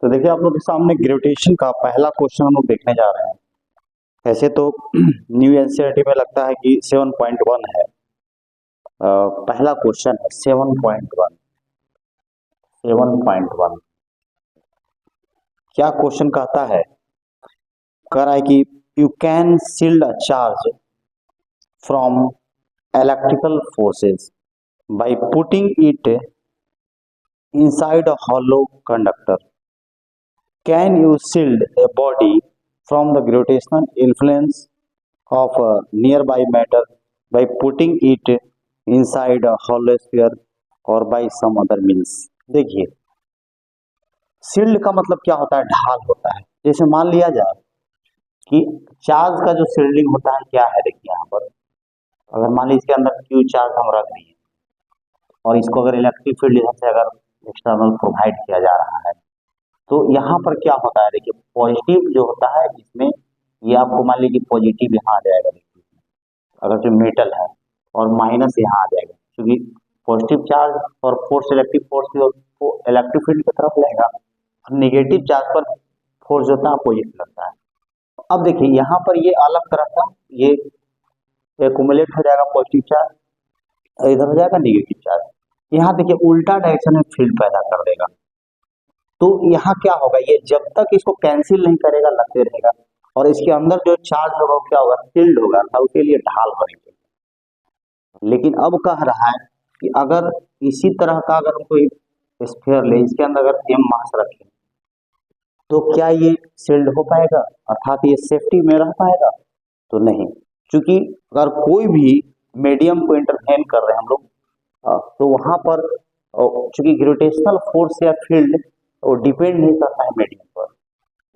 तो देखिए आप लोग के सामने ग्रेविटेशन का पहला क्वेश्चन हम लोग देखने जा रहे हैं। ऐसे तो न्यू एनसीईआरटी में लगता है कि 7.1 है। पहला क्वेश्चन है 7.1। 7.1 क्या क्वेश्चन कहता है? कह रहा है कि you can shield a charge from electrical forces by putting it inside a hollow conductor. Can you shield a body from the gravitational influence of a nearby matter by putting it inside a hollow sphere or by some other means? देखिए, shield का मतलब क्या होता है? ढाल होता है। जैसे मान लिया जाए कि चार्ज का जो शील्डिंग होता है क्या है, देखिए यहाँ पर अगर मान लीजिए इसके अंदर क्यू चार्ज हम रख दिए और इसको अगर इलेक्ट्रिक फील्ड यहाँ से अगर एक्सटर्नल प्रोवाइड किया जा रहा है तो यहाँ पर क्या होता है? देखिए पॉजिटिव जो होता है इसमें ये आपको मान लीजिए पॉजिटिव यहाँ आ जाएगा, देखिए अगर जो मेटल है, और माइनस यहाँ आ जाएगा क्योंकि पॉजिटिव चार्ज और फोर्स इलेक्ट्रिक फोर्स को इलेक्ट्रिक फील्ड की तरफ लेगा और निगेटिव चार्ज पर फोर्स जो होता है अपोजिट लगता है। अब देखिए यहाँ पर ये अलग तरह का ये एक्युमुलेट हो जाएगा पॉजिटिव चार्ज, इधर हो जाएगा निगेटिव चार्ज। यहाँ देखिए उल्टा डायरेक्शन में फील्ड पैदा कर देगा। तो यहाँ क्या होगा? ये जब तक इसको कैंसिल नहीं करेगा लगते रहेगा और इसके अंदर जो चार्ज होगा क्या होगा? फील्ड होगा, था उसके लिए ढाल बनेगी। लेकिन अब कह रहा है कि अगर इसी तरह का अगर हम कोई स्फीयर ले, इसके अंदर अगर m मास रखें तो क्या ये शील्ड हो पाएगा, अर्थात ये सेफ्टी में रह पाएगा? तो नहीं, क्योंकि अगर कोई भी मीडियम को इंटरवेन कर रहे हैं हम लोग तो वहां पर चूंकि ग्रेविटेशनल फोर्स या फील्ड वो डिपेंड नहीं करता है मीडियम पर,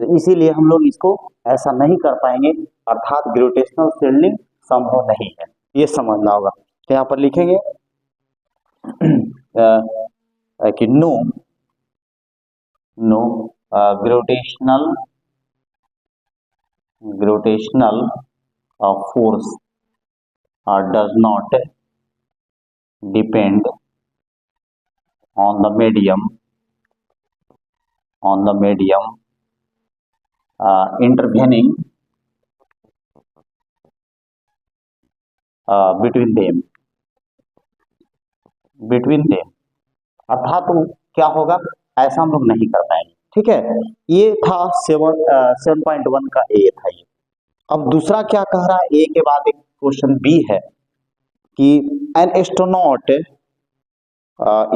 तो इसीलिए हम लोग इसको ऐसा नहीं कर पाएंगे, अर्थात ग्रेविटेशनल शील्डिंग संभव नहीं है। ये समझना होगा। तो यहाँ पर लिखेंगे कि no gravitational force does not depend on the medium intervening between them अर्थात तो क्या होगा? ऐसा हम लोग नहीं कर पाएंगे। ठीक है, ये था 7.1 का ए था ये। अब दूसरा क्या कह रहा है? ए के बाद एक क्वेश्चन बी है कि an astronaut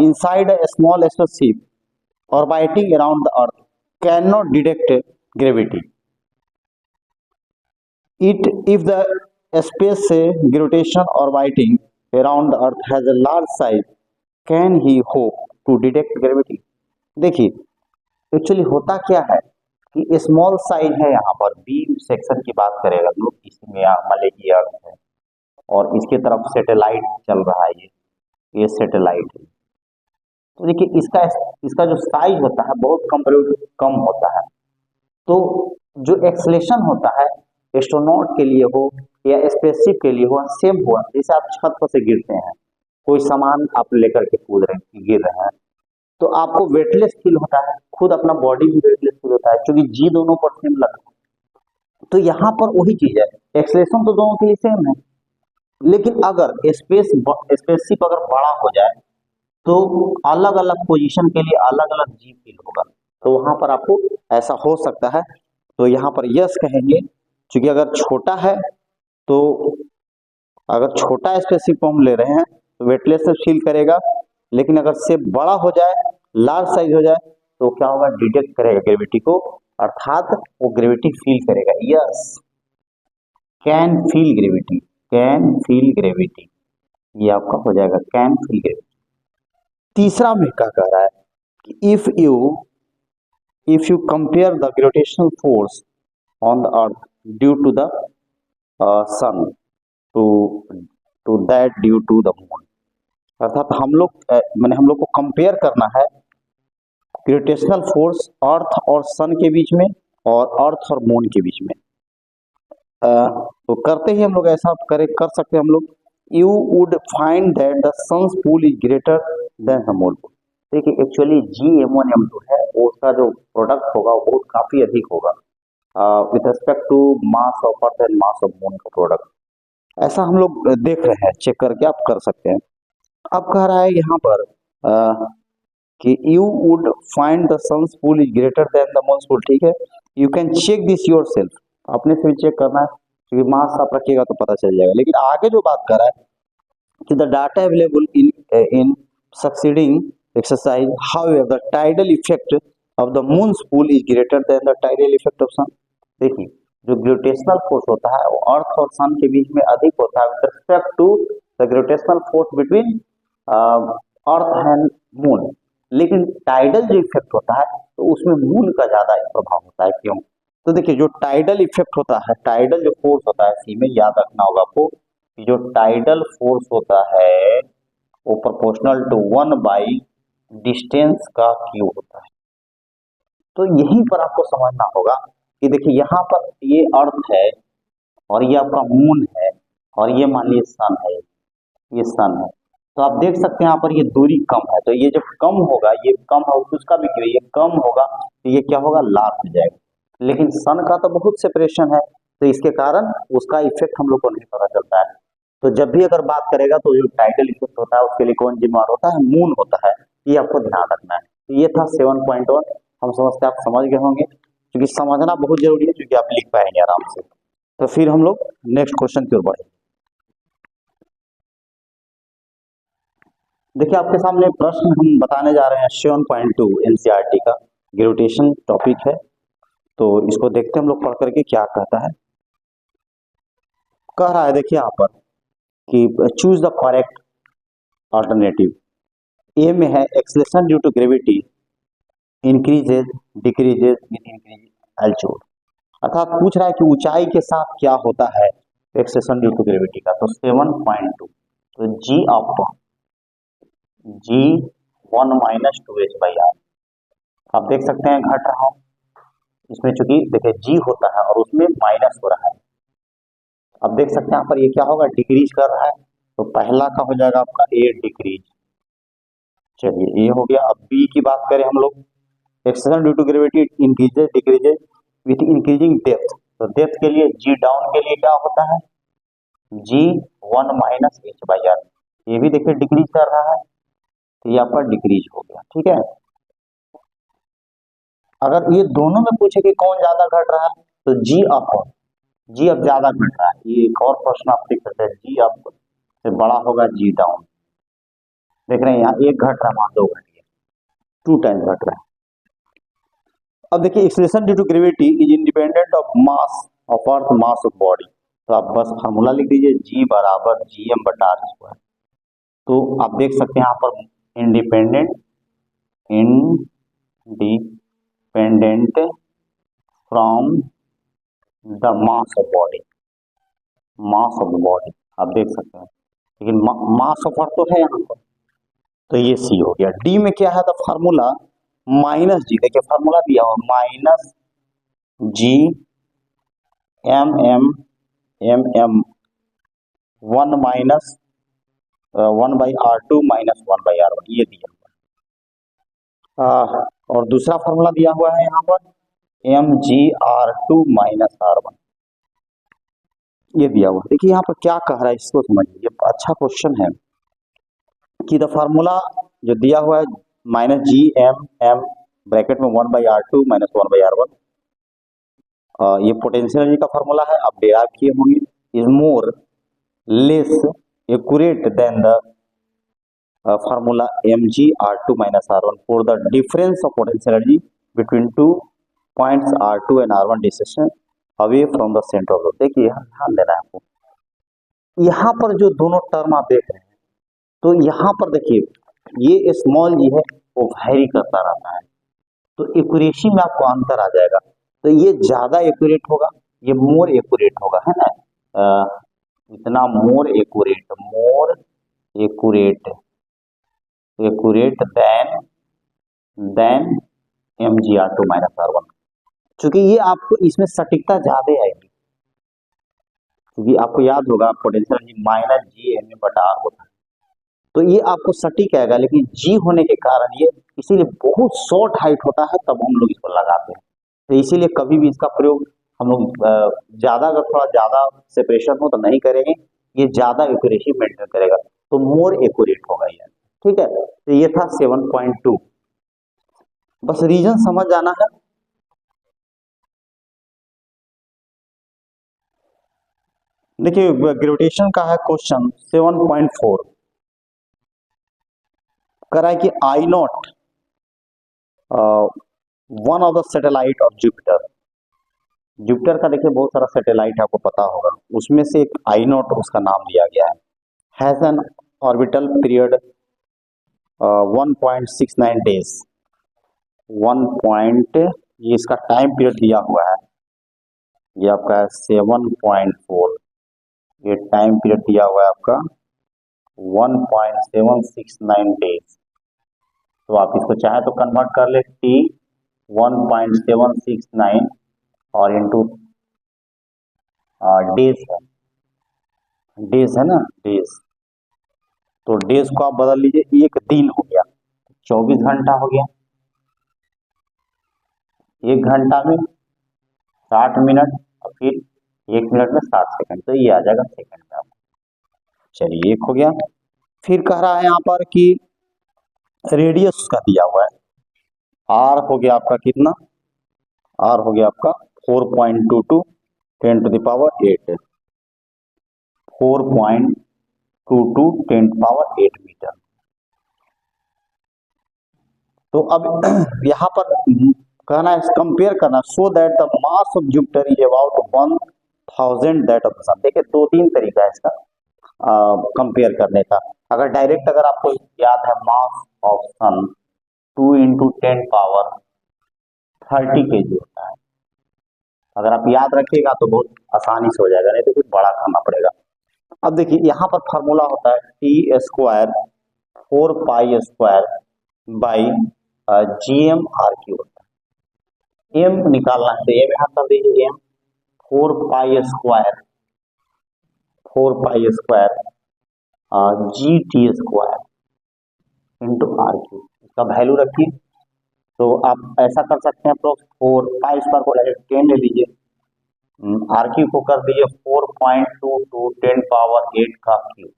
inside a small spaceship orbiting around the earth cannot detect gravity. If the space gravitation orbiting around the earth has a large size, can he hope to detect gravity? देखिए actually होता क्या है कि small size है, यहाँ पर beam section की बात करेगा लोग, इसमें मान लीजिए अर्थ है और इसके तरफ सैटेलाइट चल रहा है, ये सैटेलाइट है। तो देखिए इसका जो साइज होता है बहुत कम होता है, तो जो एक्सलेशन होता है एस्ट्रोनॉट के लिए हो या स्पेसशिप के लिए हो सेम हुआ। जैसे आप छत पर से गिरते हैं, कोई सामान आप लेकर के गिर रहे हैं तो आपको वेटलेस फील होता है, खुद अपना बॉडी भी वेटलेस फील होता है क्योंकि जी दोनों पर सेम लगता है। तो यहाँ पर वही चीज है, एक्सलेशन तो दोनों के लिए सेम है, लेकिन अगर स्पेसशिप अगर बड़ा हो जाए तो अलग अलग पोजीशन के लिए अलग अलग जी फील होगा, तो वहां पर आपको ऐसा हो सकता है। तो यहाँ पर यस कहेंगे, क्योंकि अगर छोटा है तो अगर छोटा स्पेसशिप हम ले रहे हैं तो वेटलेस से फील करेगा, लेकिन अगर से बड़ा हो जाए, लार्ज साइज हो जाए तो क्या होगा? डिटेक्ट करेगा ग्रेविटी को, अर्थात वो ग्रेविटी फील करेगा। यस, कैन फील ग्रेविटी, ये आपका हो जाएगा कैन फील ग्रेविटी। तीसरा में क्या कह रहा है कि if you compare the gravitational force on the earth due to the sun to that due to the moon, अर्थात हम लोग को कंपेयर करना है ग्रेविटेशनल फोर्स अर्थ और सन के बीच में और अर्थ और मून के बीच में। तो करते ही हम लोग ऐसा कर सकते हैं हम लोग, you would find that the sun's pull is greater than the moon pull. देखिए एक्चुअली GM1 M2 है वो उसका जो प्रोडक्ट होगा वो बहुत काफी अधिक होगा with respect to mass of earth and mass of moon का प्रोडक्ट। ऐसा हम लोग देख रहे हैं, चेक करके आप कर सकते हैं। अब कह रहा है यहाँ पर कि you would find the sun's pull is greater than the moon's pull. ठीक है, you can check this your self, अपने से भी चेक करना है क्योंकि मास आप रखिएगा तो पता चल जाएगा। लेकिन आगे जो बात कर रहा है कि the data available in succeeding exercise, however the tidal effect of the moon's pull is greater than the tidal effect of sun। देखिए जो ग्रेविटेशनल फोर्स होता है वो अर्थ और सन के बीच में अधिक होता है with respect to the gravitational force between earth and moon. लेकिन टाइडल जो इफेक्ट होता है तो उसमें मून का ज्यादा प्रभाव होता है। क्यों? तो देखिए जो टाइडल इफेक्ट होता है, टाइडल जो फोर्स होता है, सी में याद रखना होगा आपको, जो टाइडल फोर्स होता है वो प्रोपोर्शनल टू 1 बाई डिस्टेंस का क्यू होता है। तो यहीं पर आपको समझना होगा कि देखिए यहाँ पर ये अर्थ है और ये आपका मून है और ये मान लीजिए सन है, ये सन है। तो आप देख सकते हैं यहाँ पर ये दूरी कम है, तो ये जब कम होगा, ये कम है उसका भी क्यों, ये कम होगा तो ये क्या होगा, लार्ज हो जाएगा। लेकिन सन का तो बहुत सेपरेशन है तो इसके कारण उसका इफेक्ट हम लोग को नहीं पता चलता है। तो जब भी अगर बात करेगा तो जो टाइटल इफेक्ट होता है उसके लिए कौन जिम्मेदार होता है, मून होता है। ये आपको ध्यान रखना है। तो ये था 7.1। हम समझते हैं आप समझ गए होंगे, क्योंकि समझना बहुत जरूरी है क्योंकि आप लिख पाएंगे आराम से। तो फिर हम लोग नेक्स्ट क्वेश्चन की ओर बढ़े। देखिए आपके सामने प्रश्न हम बताने जा रहे हैं 7.2 एनसीईआरटी का ग्रेविटेशन टॉपिक है। तो इसको देखते हैं हम लोग पढ़ करके क्या कहता है। कह रहा है देखिए यहाँ पर कि choose the correct alternative. A में है acceleration due to gravity increases decreases with increase altitude. अर्थात पूछ रहा है कि ऊंचाई के साथ क्या होता है एक्सेलरेशन ड्यू टू ग्रेविटी का। तो 7.2, तो G1 माइनस 2h/r आप देख सकते हैं घट रहा है इसमें, चूंकि देखिए G होता है और उसमें माइनस हो रहा है। अब देख सकते हैं यहाँ पर ये क्या होगा, डिक्रीज कर रहा है। तो पहला का हो जाएगा आपका ए डिक्रीज। चलिए ये हो गया। अब बी की बात करें हम लोग, acceleration due to gravity increases decreases with increasing depth. तो डेप्थ के लिए जी डाउन के लिए क्या होता है, G1 माइनस h/r। ये भी देखिए डिक्रीज कर रहा है तो ये आपका डिक्रीज हो गया। ठीक है, अगर ये दोनों में पूछे कि कौन ज्यादा घट रहा है तो जी अब ज्यादा घट रहा है। ये एक और प्रश्न आप लिख सकते हैं, जी अब से बड़ा होगा जी डाउन। देख रहे हैं यहाँ एक घट रहा है, वहां 2 घट गया, 2 टाइम्स घट रहा है। अब देखिए acceleration due to gravity is independent of mass of earth mass of body. तो आप बस फार्मूला लिख दीजिए, जी बराबर GM/r²। तो आप देख सकते हैं यहाँ पर independent from the mass of body, mass of body आप देख सकते हैं, लेकिन मास ऑफ अर्थ तो है यहाँ पर। तो ये सी हो गया। डी में क्या है, द फार्मूला माइनस जी, देखिए फार्मूला दिया हुआ minus G1 minus 1/r2 minus 1/r1 ये दिया हुआ। और दूसरा फार्मूला दिया हुआ है यहाँ पर mgr2 माइनस r1 ये दिया हुआ। देखिए यहाँ पर क्या कह रहा है इसको समझिए, ये अच्छा क्वेश्चन है कि द फार्मूला जो दिया हुआ है -GM ब्रैकेट में 1/r2 माइनस 1/r1, ये पोटेंशियल एनर्जी का फार्मूला है, आप डेराइव किए होंगे। Is more less accurate then the formula mgr2 minus r1 for the difference of potential energy between 2 points r2 and r1 distance away from the centre of. देखिए ध्यान देना है आपको, यहाँ पर जो दोनों टर्म आप देख रहे हैं, तो यहाँ पर देखिए ये स्मॉल जी है वो वैरी करता रहता है, तो एक्यूरेसी में आपको अंतर आ जाएगा। तो ये ज्यादा एक्यूरेट होगा, ये मोर एक्यूरेट होगा, है ना, इतना more accurate then mgr2 minus r1, क्योंकि ये आपको इसमें सटीकता ज्यादा आएगी। क्योंकि आपको याद होगा पोटेंशियल एनर्जी -GMA/r होता है, तो ये आपको सटीक आएगा, लेकिन जी होने के कारण ये इसीलिए बहुत शॉर्ट हाइट होता है, तब हम लोग इसको लगाते हैं। तो इसीलिए कभी भी इसका प्रयोग हम लोग ज्यादा, अगर थोड़ा ज्यादा सेपरेशन हो तो नहीं करेंगे, ये ज्यादा एक्यूरेसी मेंटेन करेगा, तो मोर एक्यूरेट होगा ये। ठीक है, तो ये था 7.2। बस रीजन समझ जाना है। देखिए ग्रेविटेशन का है क्वेश्चन 7.4, कह रहा है कि I not one of the satellite of Jupiter. Jupiter का देखिए बहुत सारा सैटेलाइट है, आपको पता होगा, उसमें से एक आई नॉट उसका नाम दिया गया है, has an orbital period 1.69 days. 1 point, ये इसका टाइम पीरियड दिया हुआ है, ये आपका है 7.4, ये टाइम पीरियड दिया हुआ है आपका 1.769 डेज। तो आप इसको चाहे तो कन्वर्ट कर ले, टी 1.769 और इंटू डेज है, डेज है ना, डेज। तो डेज को आप बदल लीजिए, एक दिन हो गया, 24 घंटा हो गया, एक घंटा में 60 मिनट और फिर एक मिनट में 60 सेकंड, तो ये आ जाएगा सेकंड में आपको। चलिए एक हो गया। फिर कह रहा है यहाँ पर कि रेडियस उसका दिया हुआ है, आर हो गया आपका कितना, आर हो गया आपका 4.22 10 to the power 8, 4.22 10 to power 8 metre. तो अब यहाँ पर कहना है, कंपेयर करना, so that the mass of Jupiter is about 1000 that of the sun. देखिए दो तीन तरीका है इसका कंपेयर करने का। अगर डायरेक्ट, अगर आपको याद है, mass of sun 2 into 10 power 30 kg होता है, अगर आप याद रखिएगा तो बहुत आसानी से हो जाएगा, नहीं तो कुछ बड़ा करना पड़ेगा। अब देखिए यहाँ पर फॉर्मूला होता है T square 4 pi square by GM r cube होता है। एम निकालना है तो एम यहाँ कर दीजिए, M 4 pi square, 4 pi square G T square into r cube, इसका वैल्यू रखिए। तो आप ऐसा कर सकते हैं, अप्रोक्स 4 पाई स्क्वायर को डायरेक्ट 10 ले लीजिए, आर क्यू को कर दीजिए 4.22 10 पावर 8 का क्यू,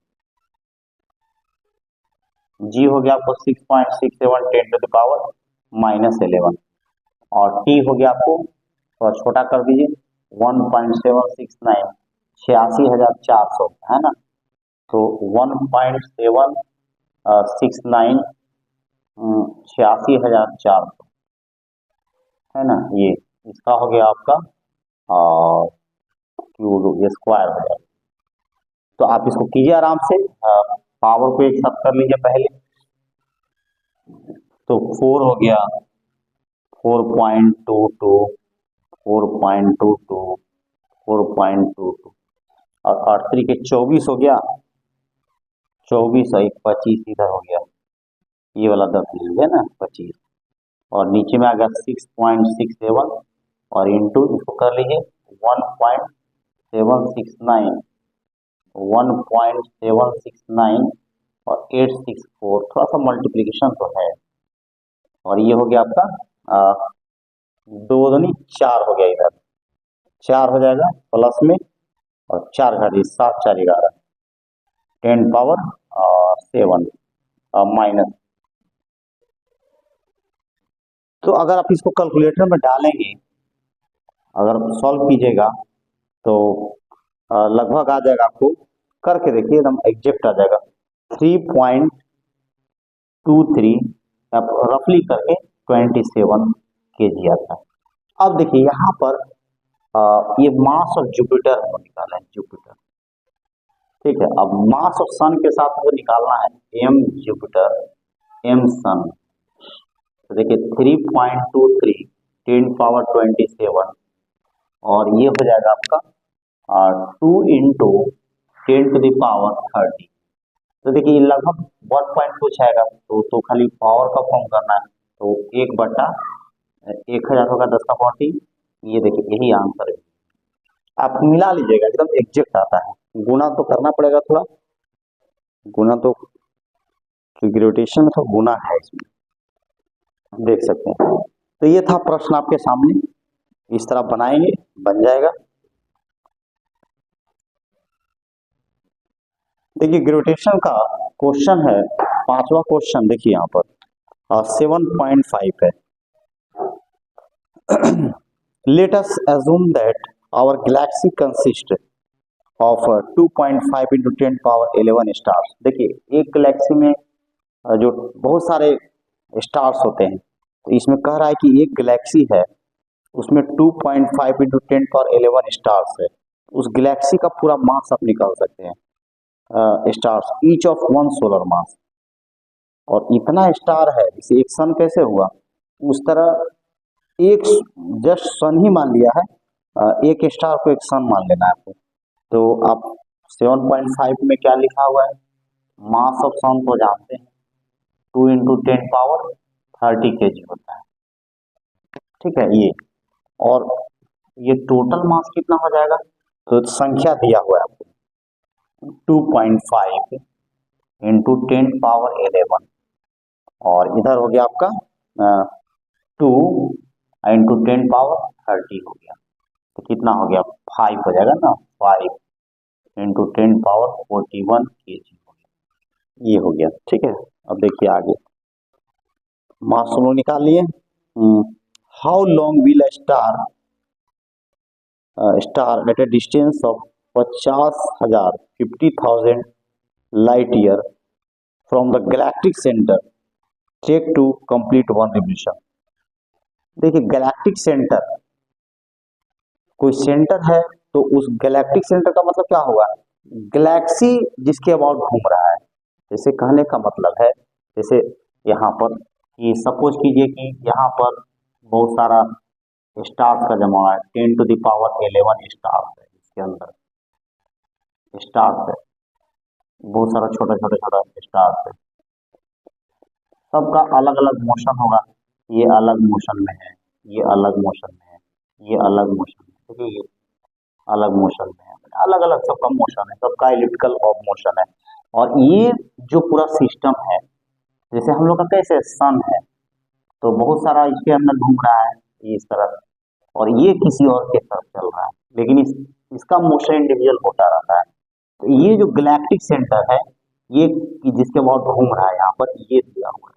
जी हो गया आपको 6.67 10 टू द पावर -11, और टी हो गया आपको थोड़ा छोटा कर दीजिए 1.769, 86,400 है ना, तो 1.769 86,400 है ना, ये इसका हो गया आपका क्यू, ये स्क्वायर हो जाएगा। तो आप इसको कीजिए आराम से, पावर को एक साथ कर लीजिए पहले, तो 4 हो गया 4.22 4.22 4.22 और 8 के 24 हो गया, 24 और 25 इधर हो गया, ये वाला 10 लीजिए ना 25, और नीचे में आ गया 6.67 और इंटू इसको कर लीजिए 1.769 1.769 और 864, थोड़ा सा मल्टीप्लीकेशन तो है, और ये हो गया आपका 2 दूनी 4 हो गया, इधर 4 हो जाएगा प्लस में, और 4 घटी 7 4 11 10 पावर 7 माइनस। तो अगर आप इसको कैलकुलेटर में डालेंगे, अगर सॉल्व कीजिएगा तो लगभग आ जाएगा, आपको करके देखिए एकदम एग्जैक्ट आ जाएगा 3.23 रफली करके 27 kg आता है। अब देखिए यहाँ पर ये मास ऑफ जुपिटर हमको निकाला है, जुपिटर, ठीक है। अब मास ऑफ सन के साथ वो निकालना है एम जुपिटर एम सन, तो देखिए 3.23 10 पावर 27 और ये हो जाएगा आपका 2 इंटू 10 टू द पावर 30, तो देखिए लगभग 1 पॉइंट कुछ आएगा, तो खाली पावर का फॉर्म करना है, तो 1/1000 होगा 10 का 40, ये देखिए यही आंसर है। आप मिला लीजिएगा एकदम एग्जैक्ट आता है, गुना तो करना पड़ेगा थोड़ा, गुना तो क्योंकि रोटेशन में तो गुना है इसमें, देख सकते हैं। तो ये था प्रश्न आपके सामने, इस तरह बनाएंगे, बन जाएगा। देखिए ग्रेविटेशन का क्वेश्चन है, पांचवा क्वेश्चन देखिए यहाँ पर 7.5 है। Let us assume that our galaxy consists of 2.5 into 10 power 11 stars। देखिए एक गैलेक्सी में जो बहुत सारे स्टार्स होते हैं, तो इसमें कह रहा है कि एक गैलेक्सी है, उसमें 2.5 into 10 power 11 स्टार्स है। उस गैलेक्सी का पूरा मास आप निकाल सकते हैं, स्टार्स ईच ऑफ 1 सोलर मास। और इतना स्टार है, जैसे एक सन कैसे हुआ, उस तरह एक जस्ट सन ही मान लिया है, एक स्टार को एक सन मान लेना है आपको। तो आप 7.5 में क्या लिखा हुआ है, मास ऑफ सन को जानते हैं, 2 into 10 पावर 30 kg होता है, ठीक है ये। और ये टोटल मास कितना हो जाएगा, तो संख्या दिया हुआ है आपको 2.5 into 10 पावर 11, और इधर हो गया आपका 2 into 10 पावर 30 हो गया, तो कितना हो गया 5 हो जाएगा ना, 5 into 10 पावर 41 kg हो गया, ये हो गया, ठीक है। अब देखिए आगे मास हम लोग निकाल लिए। How long will a star at a distance of 50,000 light year from the galactic center take to complete one revolution. देखिए गैलेक्टिक सेंटर, कोई सेंटर है, तो उस गैलेक्टिक सेंटर का मतलब क्या होगा, गैलेक्सी जिसके अबाउट घूम रहा है। जैसे कहने का मतलब है, जैसे यहाँ पर कि सपोज कीजिए कि यहाँ पर बहुत सारा स्टार्स का जमा है, 10 to the power 11 स्टार्स है, इसके अंदर स्टार्स है, बहुत सारा छोटा छोटा छोटा स्टार्स है, सबका अलग अलग मोशन होगा, ये अलग मोशन में है, ये अलग मोशन में है, ये अलग मोशन में है, ठीक है, ये अलग मोशन में है, अलग अलग सबका मोशन है, सबका इलिप्टिकल ऑफ मोशन है। और ये जो पूरा सिस्टम है, जैसे हम लोग का कैसे सन है, तो बहुत सारा इसके अंदर घूम रहा है इस तरफ, और ये किसी और के तरफ चल रहा है, लेकिन इसका मोशन इंडिविजुअल होता रहता है। तो ये जो गैलेक्टिक सेंटर है, ये जिसके अबाउट घूम रहा है यहाँ पर, ये दिया हुआ है,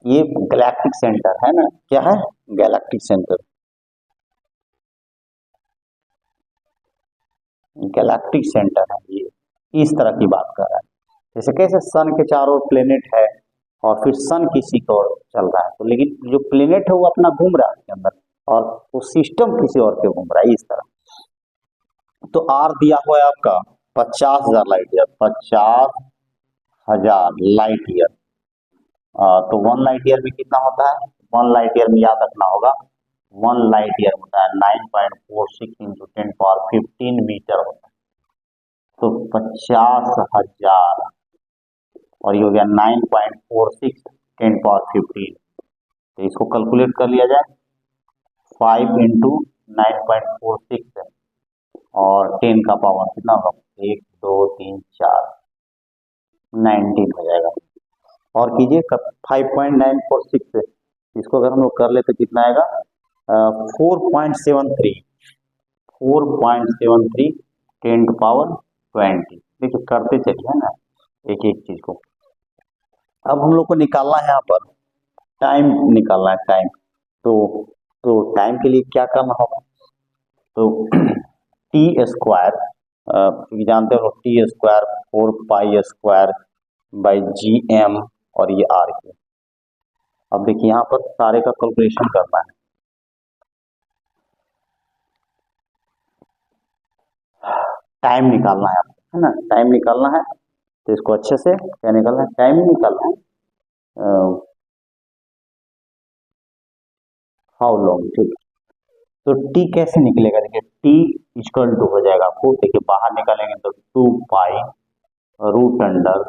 ये गैलेक्टिक सेंटर है ना, क्या है गैलेक्टिक सेंटर, गैलेक्टिक सेंटर है ये, इस तरह की बात कर रहा है। जैसे कैसे सन के चारों प्लेनेट है, और फिर सन किसी को और चल रहा है, तो लेकिन जो प्लेनेट है वो अपना घूम रहा है उसके अंदर, और वो सिस्टम किसी और के घूम रहा है, इस तरह। तो आर दिया हुआ है आपका 50,000 लाइट ईयर, 50,000 लाइट ईयर। तो 1 लाइट ईयर में कितना होता है, 1 लाइट ईयर में याद रखना होगा, 1 लाइट ईयर होता है 9.46 into 10 पावर 15 मीटर होता है। तो 50,000 और ये हो गया 9.46 10 पावर 15, तो इसको कैलकुलेट कर लिया जाए, 5 into 9.46 और 10 का पावर कितना होगा, 1 2 3 4 19 हो जाएगा। और कीजिए 5.946 इसको अगर हम लोग कर ले तो कितना आएगा, 4.73 10 to पावर 20। देखिए करते चलिए ना एक एक चीज को। अब हम लोग को निकालना है यहाँ पर टाइम, निकालना है टाइम। तो टाइम के लिए क्या करना होगा, तो टी स्क्वायर, जानते हो T square 4 pi square by G M, और ये आर क्यू। अब देखिए यहाँ पर सारे का कैलकुलेशन करना है, टाइम निकालना है आपको, है ना, टाइम निकालना है। तो इसको अच्छे से क्या निकालना है, टाइम ही निकालना है, हाउ लॉन्ग, ठीक। तो टी कैसे निकलेगा, देखिए टी इक्वल टू हो जाएगा आपको, देखिए बाहर निकालेंगे तो 2 pi root under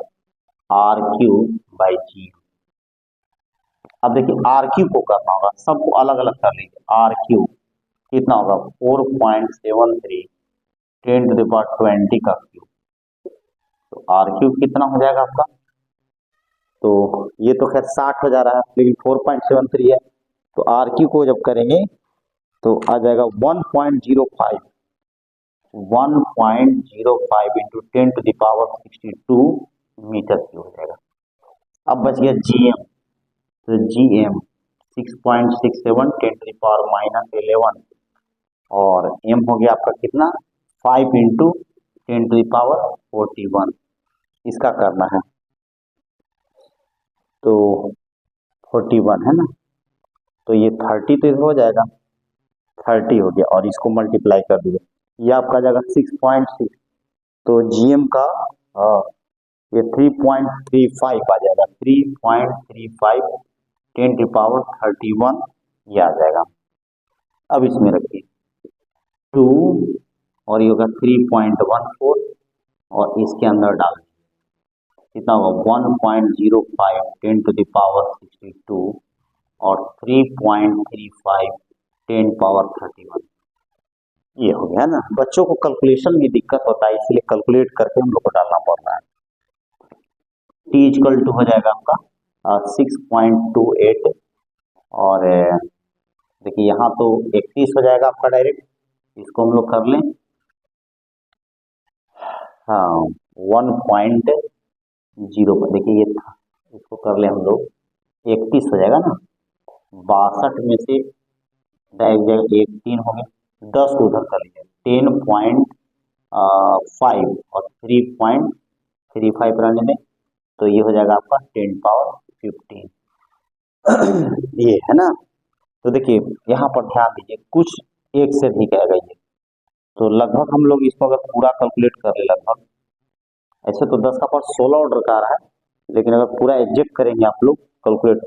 R Q by G. अब देखिए आर क्यू को करना होगा, सबको अलग अलग कर लीजिए, आर क्यू कितना होगा 4.73 10 to the power 20 का क्यू, तो आर क्यू कितना हो जाएगा आपका तो ये तो खैर 60 हो जा रहा है, लेकिन 4.73 है, तो आर क्यू को जब करेंगे तो आ जाएगा 1.05 into 10 to the power 62 meter cube हो जाएगा। अब बच गया जीएम, तो जीएम 6.67 10 टू द पावर -11, और एम हो गया आपका कितना 5 इंटू 10 टू द पावर 41, इसका करना है। तो 41 है ना, तो ये 30 तो हो जाएगा, 30 हो गया, और इसको मल्टीप्लाई कर दिया, ये आपका जाएगा 6.6, तो जीएम का ये 3.35 आ जाएगा, 3.35 10 टू द पावर 31 ये आ जाएगा। अब इसमें रखिए 2 और ये होगा 3.14, और इसके अंदर डाल कितना होगा 1.05 10 टू द पावर 62 और 3.35 10 पावर 31, ये हो गया ना। बच्चों को कैलकुलेशन में दिक्कत होता है, इसलिए कैलकुलेट करके हम लोग को डालना पड़ रहा है। टी इक्वल टू हो जाएगा आपका 6.28, और देखिए यहाँ तो 31 हो जाएगा आपका डायरेक्ट, इसको हम लोग कर लें, हाँ 1.0 पर देखिए ये था, इसको कर लें हम लोग 31 हो जाएगा ना, 62 में से डायरेक्ट 3 हो गया, 10 को उधर कर लीजिए 10.5 और 3.35 रहने दें, तो ये हो जाएगा आपका 10 पावर 15 ये है ना। तो देखिए यहाँ पर ध्यान दीजिए, कुछ एक से अधिक आएगा ये, तो लगभग हम लोग इसको अगर पूरा कैलकुलेट कर ले, लगभग ऐसे तो 10 का पावर 16 ऑर्डर का आ रहा है, लेकिन अगर पूरा एग्जैक्ट करेंगे आप लोग कैलकुलेट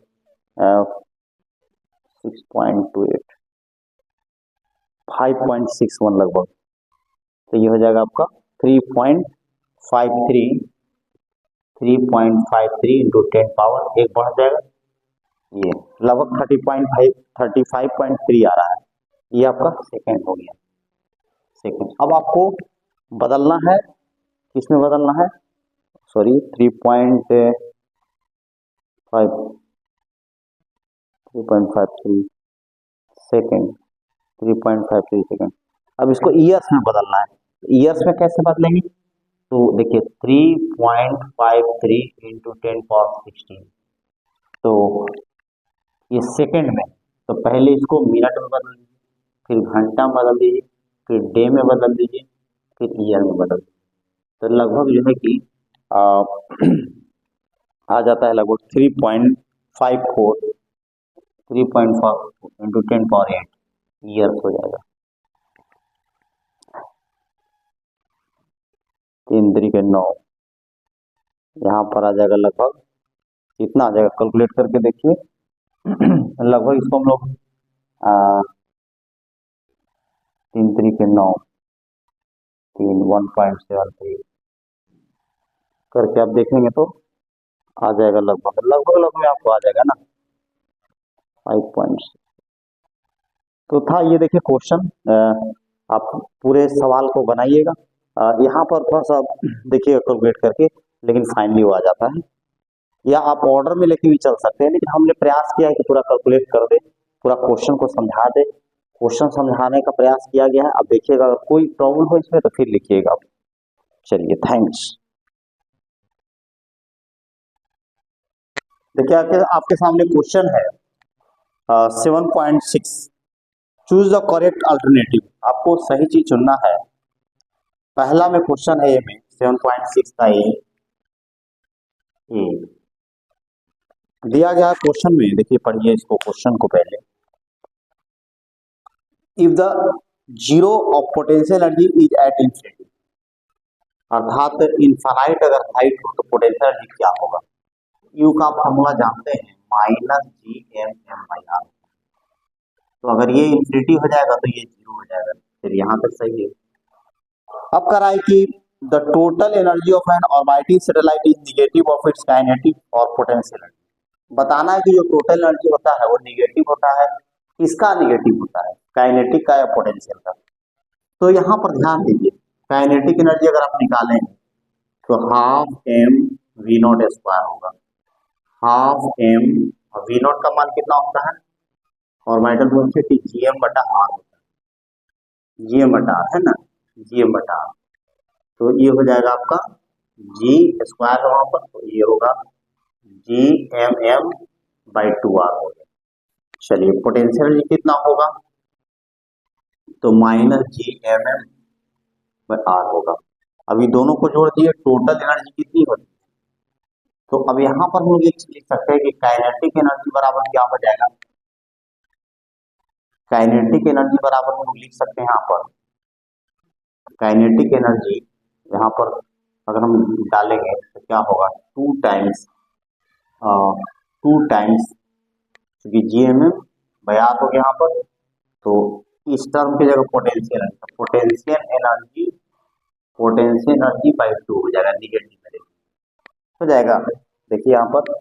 6.28 5.61 लगभग, तो ये हो जाएगा आपका 3.53 इंटू 10 पावर 1 बढ़ जाएगा, ये लगभग 35.3 आ रहा है, ये आपका सेकेंड हो गया, सेकेंड। अब आपको बदलना है, किसमें बदलना है, सॉरी 3.53 सेकेंड, 3.53 सेकेंड। अब इसको ईयर्स में बदलना है, ईयर्स में कैसे बदलेंगे, तो देखिए 3.53 इंटू 10 पावर 16, तो ये सेकेंड में, तो पहले इसको मिनट में बदल दीजिए, फिर घंटा में बदल दीजिए, फिर डे में बदल दीजिए, फिर ईयर में बदल दीजिए, तो लगभग जो है कि आ जाता है लगभग 3.4 इंटू 10 पावर 8 ईयर्स हो जाएगा, 3 तरीके 9, यहाँ पर आ जाएगा लगभग कितना आ जाएगा, कैलकुलेट करके देखिए लगभग इसको हम लोग 3 तरीके 9 3 1.73 करके आप देखेंगे तो आ जाएगा, लगभग लगभग आपको आ जाएगा ना 5.6। तो था ये, देखिए क्वेश्चन, आप पूरे सवाल को बनाइएगा, यहाँ पर थोड़ा सा देखिएगा कैलकुलेट करके, लेकिन फाइनली वो आ जाता है, या आप ऑर्डर में लेके भी चल सकते हैं, लेकिन हमने प्रयास किया है कि पूरा कैलकुलेट कर दे, पूरा क्वेश्चन को समझा दे, क्वेश्चन समझाने का प्रयास किया गया है। अब देखिएगा अगर कोई प्रॉब्लम हो इसमें तो फिर लिखिएगा। चलिए थैंक्स। देखिए आपके सामने क्वेश्चन है 7.6, चूज द करेक्ट अल्टरनेटिव, आपको सही चीज चुनना है। पहला में क्वेश्चन है, ए में 7.6 का ए दिया गया क्वेश्चन में, देखिए पढ़िए इसको, क्वेश्चन को पहले, if the zero of potential energy is at infinity, अर्थात इनफाइनाइट अगर हाइट हो तो पोटेंशियल एनर्जी क्या होगा। यू का फॉर्मूला जानते हैं, -Gm/r, तो अगर ये इंफिनिटी हो जाएगा तो ये जीरो हो जाएगा, फिर यहाँ तक सही है। अब कराए कि the total energy of an orbiting satellite is negative of its kinetic और पोटेंशियल एनर्जी, बताना है कि जो टोटल एनर्जी होता है वो निगेटिव होता है, किसका निगेटिव होता है, काइनेटिक का या पोटेंशियल का। तो यहाँ पर ध्यान दीजिए, काइनेटिक एनर्जी अगर आप निकालें तो 12 m v0 स्क्वायर होगा, हाफ एम, वी नॉट का मान कितना होता है, ऑर्बिटल वेलोसिटी जी एम बटा आर होता है, जी एम बटा आर है ना, जी एम बटा आर। तो ये हो जाएगा आपका जी स्क्वायर वहां पर, तो ये होगा G M by two R हो गया। चलिए पोटेंशियल कितना होगा, तो minus G M by R होगा। अभी दोनों को जोड़ दिए, टोटल एनर्जी कितनी होती है, तो अब यहाँ पर हम लोग एक चीज लिख सकते हैं कि काइनेटिक एनर्जी बराबर क्या हो जाएगा, काइनेटिक एनर्जी बराबर हम लोग लिख सकते हैं यहाँ पर, काइनेटिक एनर्जी यहाँ पर अगर हम डालेंगे तो क्या होगा, टू टाइम्स क्योंकि जी एम एम बयान हो गया यहाँ पर, तो इस टर्म की जगह potential energy, potential energy by two हो जाएगा, निगेटिव में हो जाएगा। देखिए यहाँ पर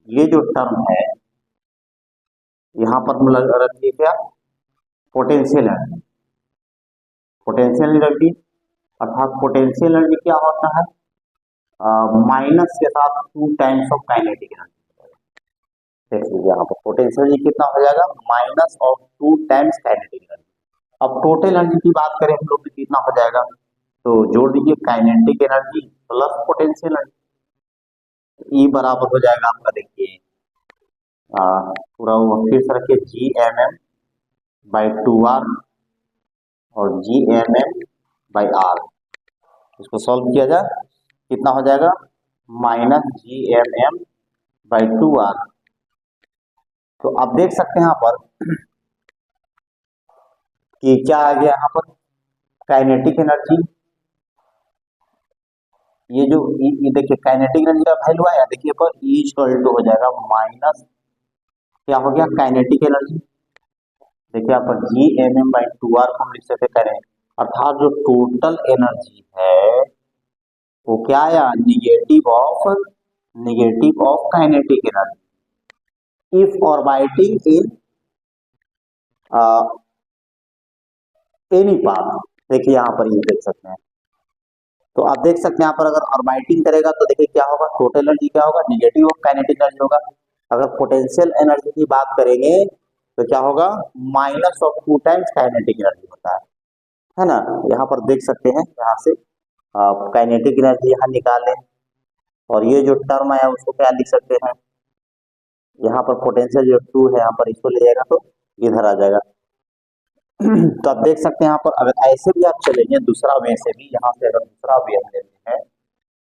ये जो टर्म है यहाँ पर हम रखिए क्या, पोटेंशियल एनर्जी, पोटेंशियल एनर्जी अर्थात पोटेंशियल एनर्जी क्या होता है, माइनस के साथ two times of kinetic energy. देख लीजिए यहाँ पर पोटेंशियल एनर्जी कितना हो जाएगा, minus of two times kinetic energy. अब टोटल एनर्जी की बात करें हम लोग तो कितना हो जाएगा, तो जोड़ दीजिए kinetic energy plus potential energy, E बराबर हो जाएगा आपका, देखिए पूरा वो फिर से रखिए G M M by two R और G M M by R, इसको सॉल्व किया जाए कितना हो जाएगा, minus G M M by two R. तो आप देख सकते हैं यहाँ पर कि क्या आ गया यहाँ पर, काइनेटिक एनर्जी, ये जो ये देखिए काइनेटिक एनर्जी का वैल्यू आया, देखिए पर ई इक्वल टू हो जाएगा माइनस क्या हो गया, काइनेटिक एनर्जी। देखिए यहाँ पर G M M by two R को हम लिख सकते करें, अर्थात जो टोटल एनर्जी है वो क्या आया, negative of kinetic energy if orbiting in any path. देखिए यहाँ पर ये देख सकते हैं, तो आप देख सकते हैं यहाँ पर अगर ऑर्बिटिंग करेगा तो देखिए क्या होगा, टोटल एनर्जी क्या होगा, निगेटिव ऑफ काइनेटिक एनर्जी होगा। अगर पोटेंशियल एनर्जी की बात करेंगे तो क्या होगा, minus of two times kinetic energy होता है ना। यहाँ पर देख सकते हैं, यहाँ से काइनेटिक एनर्जी यहाँ निकालें और ये जो टर्म है उसको क्या लिख सकते हैं, यहाँ पर पोटेंशियल जो टू है यहाँ पर इसको ले जाएगा तो इधर आ जाएगा। तो आप देख सकते हैं यहाँ पर अगर ऐसे भी आप चलेंगे दूसरा वे से भी, यहाँ से अगर दूसरा वे हम लेते हैं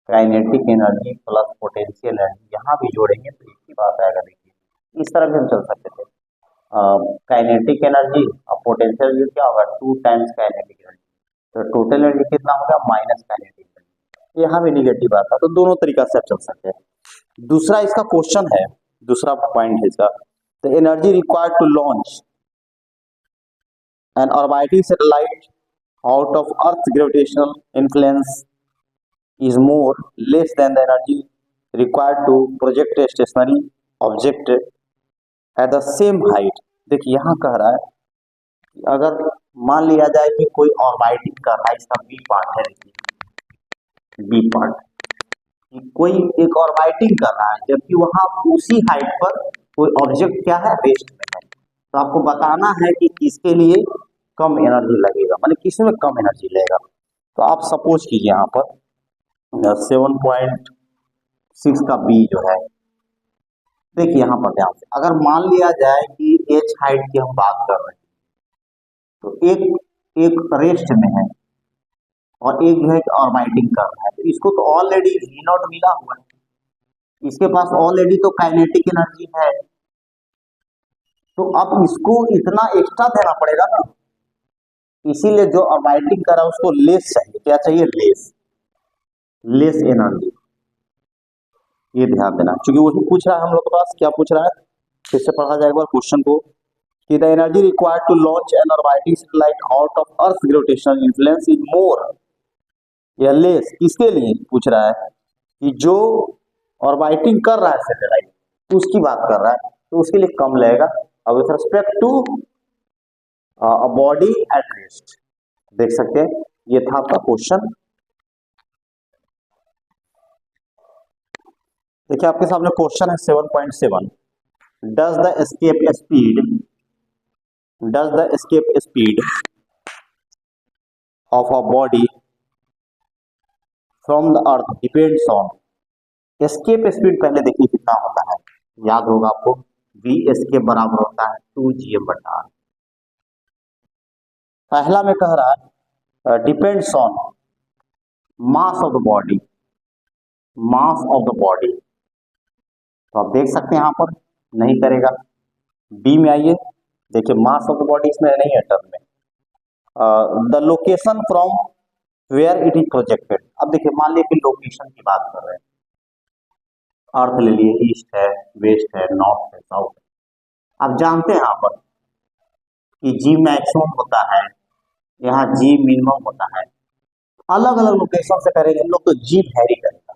kinetic energy plus potential energy यहाँ भी जोड़ेंगे तो एक ही बात आएगा। देखिए इस तरह भी हम चल सकते थे, काइनेटिक एनर्जी और पोटेंशियल एनर्जी क्या होगा, टू टाइम्स काइनेटिक एनर्जी, तो टोटल एनर्जी कितना होगा, माइनस काइनेटिक एनर्जी, यहाँ भी निगेटिव आता है। तो दोनों तरीका से आप चल सकते हैं। दूसरा इसका क्वेश्चन है, दूसरा पॉइंट है इसका, the energy required to launch an orbiting satellite out of Earth's gravitational influence is more less than the energy required to project a stationary object at the same height। देखिए यहाँ कह रहा है कि अगर मान लिया जाए कि कोई ऑर्बिटिंग कर रहा है, इसका बी पार्ट है, देखिए बी पार्ट कि कोई एक ऑर्बिटिंग कर रहा है जबकि वहां उसी हाइट पर कोई ऑब्जेक्ट क्या है, रेस्ट में है, तो आपको बताना है कि किसके लिए कम एनर्जी लगेगा, मतलब किसमें कम एनर्जी लगेगा। तो आप सपोज कीजिए यहाँ पर 7.6 का बी जो है, देखिए यहाँ पर ध्यान से अगर मान लिया जाए कि एच हाइट की हम बात कर रहे हैं तो एक एक रेस्ट में है और एक जो है ऑर्बिटिंग कर रहा है, तो इसको तो ऑलरेडी वी नॉट मिला हुआ है, इसके पास ऑलरेडी तो काइनेटिक एनर्जी है, तो अब इसको इतना एक्स्ट्रा देना पड़ेगा ना, इसीलिए जो ऑर्बिटिंग कर रहा है उसको लेस चाहिए, क्या चाहिए, लेस एनर्जी। ये ध्यान देना क्योंकि वही पूछ रहा है हम लोग के पास, क्या पूछ रहा है, फिर से पढ़ा जाएगा एक बार क्वेश्चन को, कि the energy required to launch an orbiting satellite out of earth gravitational influence is more या लेस, किसके लिए पूछ रहा है, कि जो ऑर्बिटिंग कर रहा है सैटेलाइट उसकी बात कर रहा है, तो उसके लिए कम लगेगा। अब with respect to a body at rest, देख सकते हैं ये था आपका क्वेश्चन। देखिए आपके सामने क्वेश्चन है 7.7। Does the escape speed does the escape speed of a body from the earth depends on. Escape speed पहले देखिए कितना होता है, याद होगा आपको, वी एस्केप बराबर होता है 2gm/r। पहला में कह रहा है depends on mass of the body, mass of the body. तो आप देख सकते हैं यहां पर नहीं करेगा। बी में आइए, देखिए मास ऑफ द बॉडी इसमें नहीं है टर्म में। The location from where it is projected. अब देखिए मान लीजिए कि लोकेशन की बात कर रहे हैं, अर्थ ले लिए, ईस्ट है, वेस्ट है, नॉर्थ है, साउथ है। आप जानते हैं यहाँ पर कि जी मैक्सिमम होता है, यहाँ जी मिनिमम होता है। अलग अलग लोकेशन से करेंगे हम लोग तो जी वैरी करेगा,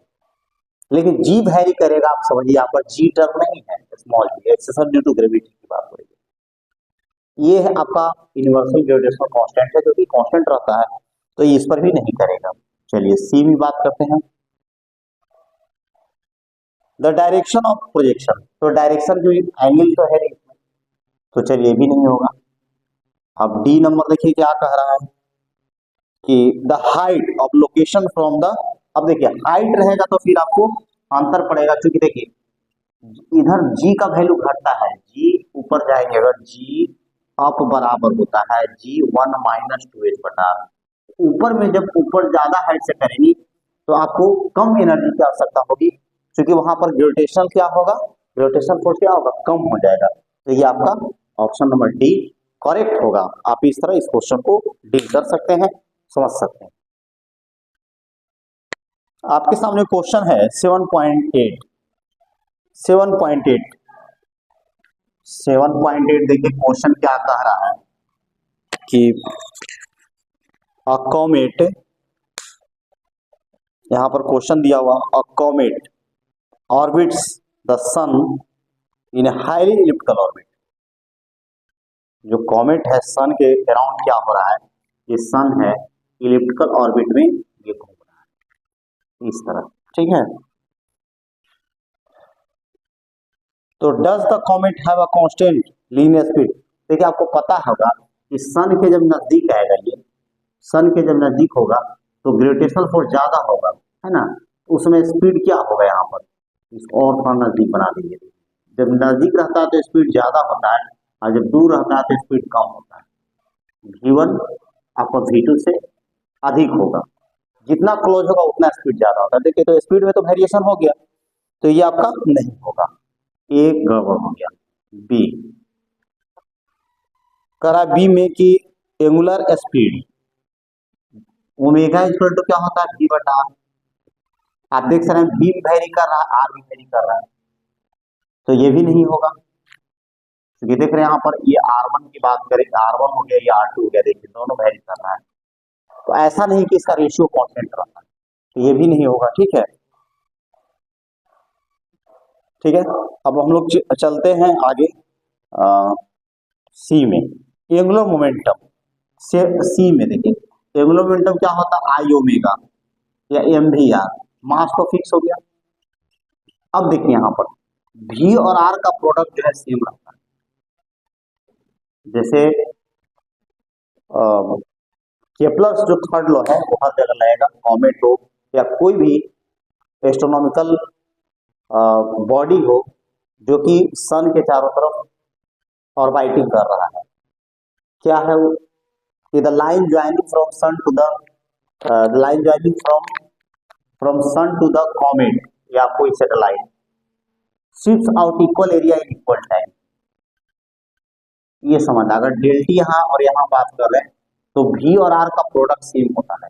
लेकिन जी वैरी करेगा आप समझिए यहाँ पर जी टर्म नहीं है, small g, acceleration due to gravity की बात हो रही है। ये है आपका यूनिवर्सल ग्रेविटेशनल कांस्टेंट है, जो कि कांस्टेंट रहता है, तो ये इस पर भी नहीं करेगा। चलिए सी में बात करते हैं, द डायरेक्शन ऑफ प्रोजेक्शन। तो डायरेक्शन जो एंगल तो है नहीं, तो चलिए भी नहीं होगा। अब डी नंबर देखिए क्या कह रहा है कि the height of location from the. अब देखिए हाइट रहेगा तो फिर आपको अंतर पड़ेगा, क्योंकि देखिए इधर g का वैल्यू घटता है, g ऊपर जाएंगे अगर g अप बराबर होता है g1 - 2h/r। ऊपर में जब ऊपर ज्यादा हाइट से करेंगी तो आपको कम एनर्जी की आवश्यकता होगी, क्योंकि वहां पर ग्रेविटेशन क्या होगा, ग्रेविटेशन फोर्स क्या होगा, कम हो जाएगा। तो ये आपका ऑप्शन नंबर डी करेक्ट होगा। आप इस तरह इस क्वेश्चन को डील कर सकते हैं, समझ सकते हैं। आपके सामने क्वेश्चन है 7.8। 7.8 देखिए क्वेश्चन क्या कह रहा है कि अ कॉमेट, यहां पर क्वेश्चन दिया हुआ, a comet orbits the sun in highly elliptical orbit. जो कॉमेट है सन के अराउंड क्या हो रहा है, ये सन है इलिप्टिकल ऑर्बिट में ये घूम रहा है इस तरह, ठीक है। तो does the comet have a constant linear speed. देखिए आपको पता होगा कि सन के जब नजदीक आएगा, ये सन के जब नजदीक होगा तो ग्रेविटेशनल फोर्स ज्यादा होगा, है ना। उसमें स्पीड क्या होगा, यहाँ पर इसको और थोड़ा नजदीक बना देंगे। जब नजदीक रहता है तो स्पीड ज्यादा होता है, और जब दूर रहता है तो स्पीड कम होता है। v1 आपका v2 से अधिक होगा, जितना क्लोज होगा उतना स्पीड ज्यादा होता है। देखिए तो स्पीड में तो वेरिएशन हो गया, तो ये आपका नहीं होगा, एक गड़बड़ हो गया। बी करा, बी में कि angular speed omega equal to क्या होता है, v/r। आप देख सकते हैं बी वेरी कर रहा है, आर भी वेरी कर रहा है, तो ये भी नहीं होगा। तो ये देख रहे हैं यहाँ पर, ये r1 की बात करें, r1 हो गया, ये r2 हो गया, देखिए दोनों वेरी कर रहा है। तो ऐसा नहीं कि इसका रेशियो कांस्टेंट रहता है, तो ये भी नहीं होगा, ठीक है। ठीक है, अब हम लोग चलते हैं आगे सी में, एंगुलर मोमेंटम। सी में देखिए एंगुलर मोमेंटम क्या होता है, आई ओमेगा या mvr। मास तो फिक्स हो गया। अब देखिए यहाँ पर v और r का प्रोडक्ट जो है सेम रहता है। जैसे केपलर्स जो थर्ड लॉ है वो हर जगह लगेगा, कॉमेट हो या कोई भी एस्ट्रोनॉमिकल बॉडी हो जो कि सन के चारों तरफ ऑर्बिटिंग कर रहा है। क्या है वो, कि the line joining from sun to the line joining from sun to the comet या कोई satellite shifts out equal area in equal time. ये समझ, अगर डेल्टी यहाँ और यहाँ बात कर रहे हैं तो v और r का प्रोडक्ट सेम होता है।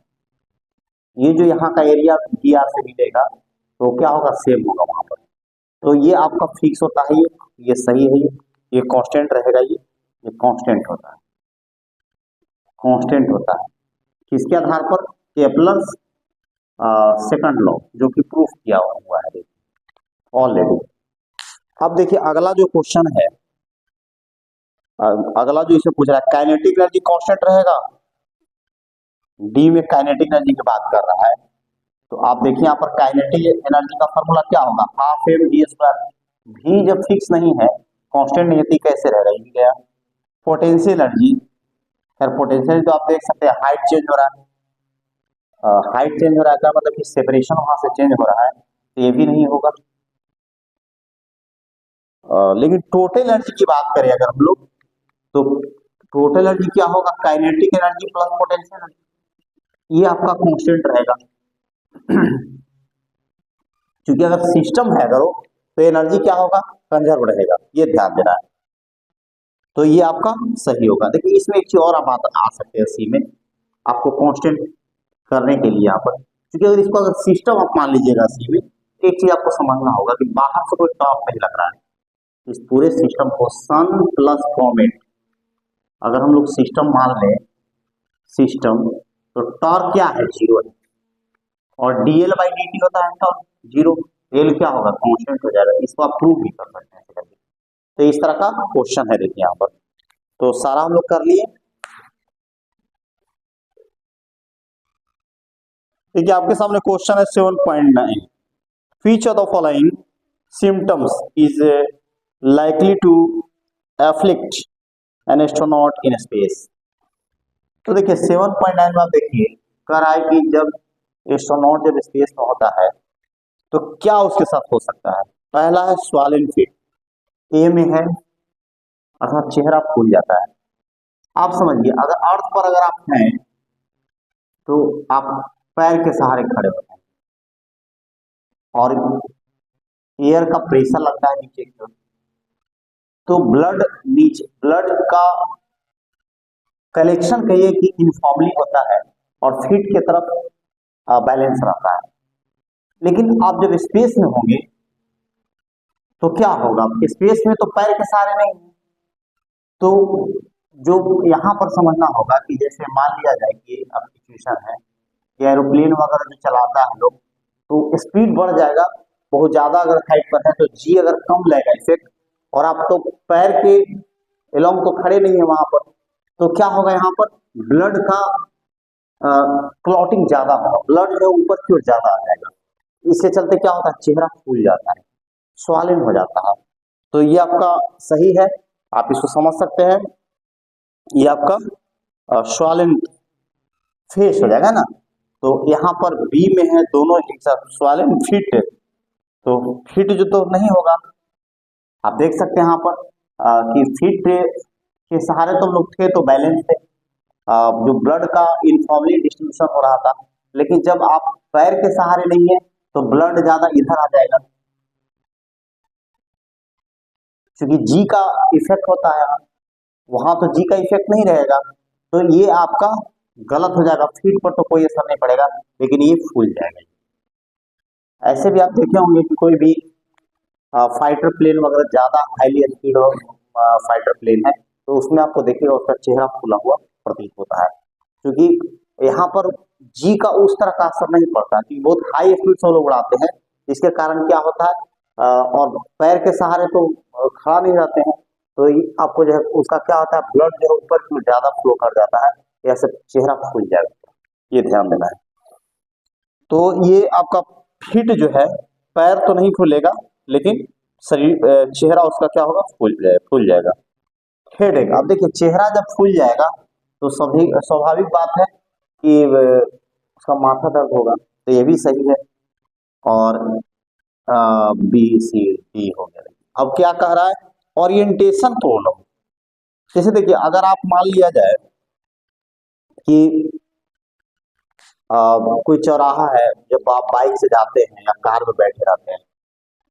ये जो यहाँ का एरिया वी आर से मिलेगा तो क्या होगा, सेम होगा वहां पर। तो ये आपका फिक्स होता है, ये सही है, ये कांस्टेंट रहेगा, ये कांस्टेंट होता है, कांस्टेंट होता है। किसके आधार पर, केपलर्स सेकंड लॉ जो कि प्रूफ किया हुआ है ऑलरेडी। अब देखिए अगला जो क्वेश्चन है, अगला जो इसे पूछ रहा है, काइनेटिक एनर्जी कांस्टेंट रहेगा। डी में काइनेटिक एनर्जी की बात कर रहा है तो आप देखिए यहाँ पर काइनेटिक एनर्जी का फॉर्मूला क्या होगा, हाफ एम डी स्क्वायर। भी जब फिक्स नहीं है, कांस्टेंट नहीं है, तो कैसे रहेगा, ये भी गया। पोटेंशियल एनर्जी, खैर पोटेंशियल तो आप देख सकते हैं हाइट चेंज हो रहा है, हाइट चेंज हो रहा है का मतलब कि सेपरेशन वहां से चेंज हो रहा है, तो ये भी नहीं होगा। लेकिन टोटल एनर्जी की बात करें अगर हम लोग, तो टोटल एनर्जी क्या होगा, kinetic energy plus potential energy, ये आपका कांस्टेंट रहेगा। क्योंकि अगर सिस्टम है करो तो एनर्जी क्या होगा, कंजर्व रहेगा, ये ध्यान देना है। तो ये आपका सही होगा। देखिए इसमें एक चीज और बात आ सकते हैं सी में, आपको कांस्टेंट करने के लिए यहाँ पर, क्योंकि अगर इसको अगर सिस्टम आप मान लीजिएगा सी में, एक चीज आपको समझना होगा कि बाहर से कोई टॉप नहीं लग रहा है, इस पूरे सिस्टम को सन प्लस कॉमेट अगर हम लोग सिस्टम मान लें, सिस्टम, तो टॉर्क क्या है, जीरो है, और डीएल बाई डी टी होता है टॉर्क जीरो, एल क्या होगा, कांस्टेंट हो जाएगा। इसको आप प्रूव भी कर सकते हैं। तो इस तरह का क्वेश्चन है, देखिए यहाँ पर। तो सारा हम लोग कर लिए। देखिए आपके सामने क्वेश्चन है 7.9, which of the following symptoms is likely to afflict an astronaut in space। तो देखिए 7.9 में आप देखिए कह रहा है कि जब एस्ट्रोनॉट जब स्पेस में होता है तो क्या उसके साथ हो सकता है। पहला है स्वालिन फीट, ए में है अर्थात चेहरा फूल जाता है। आप समझिए अगर अर्थ पर अगर आप हैं तो आप पैर के सहारे खड़े होते हैं और एयर का प्रेशर लगता है नीचे की ओर, तो ब्लड नीचे, ब्लड का कलेक्शन कहिए कि यूनिफॉर्मली होता है और फीट की तरफ बैलेंस रहता है। लेकिन आप जब स्पेस में होंगे तो क्या होगा, स्पेस में तो पैर के सहारे नहीं है। तो जो यहाँ पर समझना होगा कि जैसे मान लिया जाए कि अब सिचुएशन है कि एरोप्लेन वगैरह जो चलाता है लोग, तो स्पीड बढ़ जाएगा बहुत ज्यादा, अगर हाइट पर है तो जी अगर कम लगेगा इफेक्ट, और आप तो पैर के एलोंग तो खड़े नहीं है वहां पर, तो क्या होगा यहाँ पर ब्लड का क्लॉटिंग ज्यादा होगा, ब्लड जो ऊपर की ओर ज्यादा आ जाएगा। इससे चलते क्या होता है, चेहरा फूल जाता है, स्वालिन हो जाता है। तो ये आपका सही है, आप इसको समझ सकते हैं, ये आपका स्वालिन फेस हो जाएगा ना। तो यहाँ पर बी में है दोनों एक साथ स्वालिन फिट, तो फिट जो तो नहीं होगा, आप देख सकते हैं यहाँ पर कि फिट के सहारे तो हम लोग थे तो बैलेंस थे, जो ब्लड का यूनिफॉर्मली डिस्ट्रीब्यूशन हो रहा था। लेकिन जब आप पैर के सहारे नहीं है तो ब्लड ज्यादा इधर आ जाएगा, क्योंकि जी का इफेक्ट होता है, वहां तो जी का इफेक्ट नहीं रहेगा, तो ये आपका गलत हो जाएगा। फीट पर तो कोई असर नहीं पड़ेगा, लेकिन ये फूल जाएगा। ऐसे भी आप देखे होंगे कि कोई भी फाइटर प्लेन वगैरह ज्यादा हाईली स्पीड और फाइटर प्लेन है, तो उसमें आपको देखिएगा उसका चेहरा फूला हुआ प्रतीत होता है, क्योंकि यहाँ पर जी का उस तरह का असर नहीं पड़ता, क्योंकि बहुत हाई स्पीड से लोग उड़ाते हैं। इसके कारण क्या होता है, और पैर के सहारे तो खड़ा नहीं रहते हैं, तो आपको जो है उसका क्या होता है, ब्लड जो है ऊपर की ज्यादा फ्लो कर जाता है, ऐसे चेहरा फूल जाएगा, ये ध्यान देना है। तो ये आपका फिट जो है, पैर तो नहीं फूलेगा लेकिन शरीर चेहरा उसका क्या होगा, फूल जाएगा। हेडेक, अब देखिए चेहरा जब फूल जाएगा तो सभी स्वाभाविक बात है कि उसका माथा दर्द होगा, तो ये भी सही है। और बी सी डी हो गया। अब क्या कह रहा है, ओरिएंटेशन प्रॉब्लम। जैसे देखिए अगर आप मान लिया जाए कि कोई चौराहा है, जब आप बाइक से जाते हैं या कार में बैठे रहते हैं,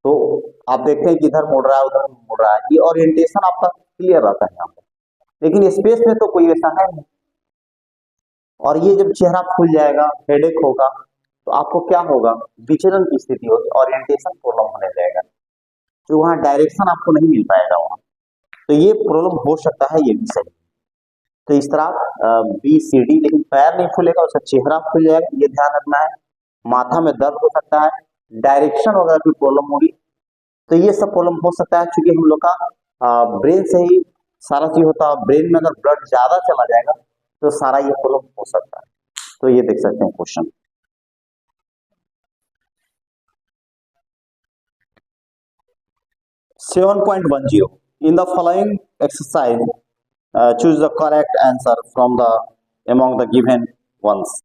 तो आप देखते हैं कि इधर मुड़ रहा है उधर मुड़ रहा है, ये ओरिएंटेशन आपका क्लियर रहता है यहाँ पर। लेकिन स्पेस में तो कोई ऐसा है नहीं, और ये जब चेहरा फूल जाएगा, हेडेक होगा, तो आपको क्या होगा, विचलन की स्थिति होगी, ओरिएंटेशन प्रॉब्लम होने लगेगा, तो वहाँ डायरेक्शन आपको नहीं मिल पाएगा वहाँ, तो ये प्रॉब्लम हो सकता है, ये भी सही। तो इस तरह बी सी डी, लेकिन पैर नहीं फूलेगा, उसका चेहरा फूल जाएगा, ये ध्यान रखना है। माथा में दर्द हो सकता है, डायरेक्शन वगैरह की प्रॉब्लम होगी, तो ये सब प्रॉब्लम हो सकता है, क्योंकि हम लोग का ब्रेन से ही सारा चीज होता है। ब्रेन में अगर ब्लड ज्यादा चला जाएगा तो सारा ये प्रॉब्लम हो सकता है। तो ये देख सकते हैं question. 7.10. In the following exercise, choose the correct answer from the among the given ones.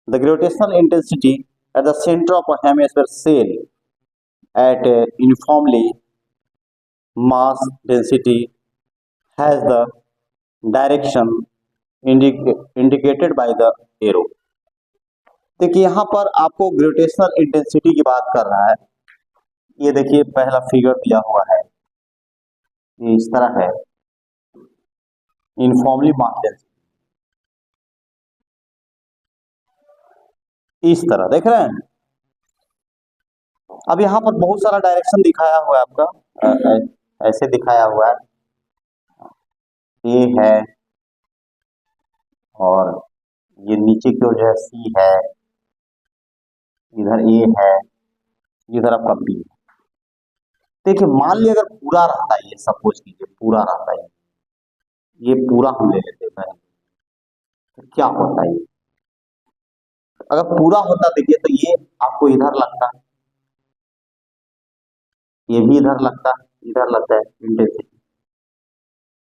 The gravitational intensity at the center of a hemisphere cell at uniformly mass density has the direction indicated by the arrow. देखिए यहाँ पर आपको gravitational intensity की बात कर रहा है। ये देखिए पहला फिगर दिया हुआ है, ये इस तरह है, यूनिफॉर्मली मास डेंसिटी इस तरह देख रहे हैं। अब यहाँ पर बहुत सारा डायरेक्शन दिखाया हुआ है आपका, ऐसे दिखाया हुआ है, ये है और ये नीचे की ओर जो है सी है, इधर ए है, इधर आपका बी है। देखिए मान लिया अगर पूरा रहता है, ये सपोज कीजिए पूरा रहता है, ये पूरा हम ले लेते हैं, तो क्या होता है? अगर पूरा होता देखिए तो ये आपको इधर लगता है, ये भी इधर लगता है, इधर लगता है इंटेंसिटी,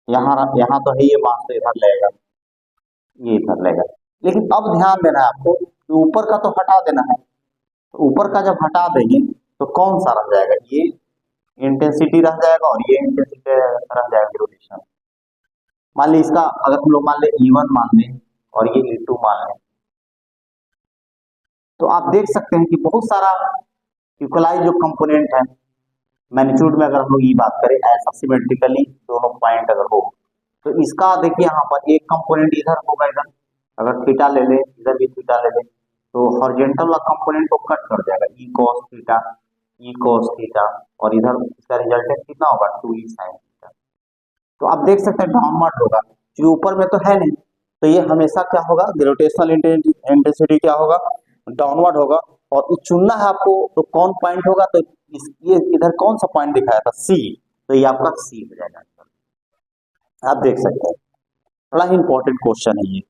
यहाँ तो है ये मास, तो इधर लगेगा, ये इधर लगेगा। लेकिन अब ध्यान देना है आपको, ऊपर का तो हटा देना है, तो ऊपर का जब हटा देंगे तो कौन सा रह जाएगा? ये इंटेंसिटी रह जाएगा और ये इंटेंसिटी रह जाएगा ग्रेविटेशन। मान ली इसका अगर हम लोग मान ले E1 मान लें और ये E2 मान लें, तो आप देख सकते हैं कि बहुत सारा इक्वलाइज जो कंपोनेंट है मैग्नीट्यूड में, अगर हम लोग ये बात करें ऐसा सिमेट्रिकली दोनों पॉइंट अगर हो, तो इसका देखिए यहाँ पर एक कंपोनेंट इधर होगा, इधर अगर थीटा ले ले, इधर भी थीटा ले ले, तो हॉरिजॉन्टल वाला कंपोनेंट को कट कर जाएगा, ई कॉस थीटा, और इधर इसका रिजल्टेंट कितना होगा 2e sin थीटा। तो आप देख सकते हैं डाउनवर्ड होगा, जो ऊपर में तो है नहीं, तो ये हमेशा क्या होगा, ग्रेविटेशनल इंटेंसिटी क्या होगा, डाउनवर्ड होगा। और चुनना है आपको तो कौन पॉइंट होगा, तो ये इधर कौन सा पॉइंट दिखाया था सी, तो ये आपका सी हो जाएगा। आप देख सकते हैं, बड़ा ही इंपॉर्टेंट क्वेश्चन है ये।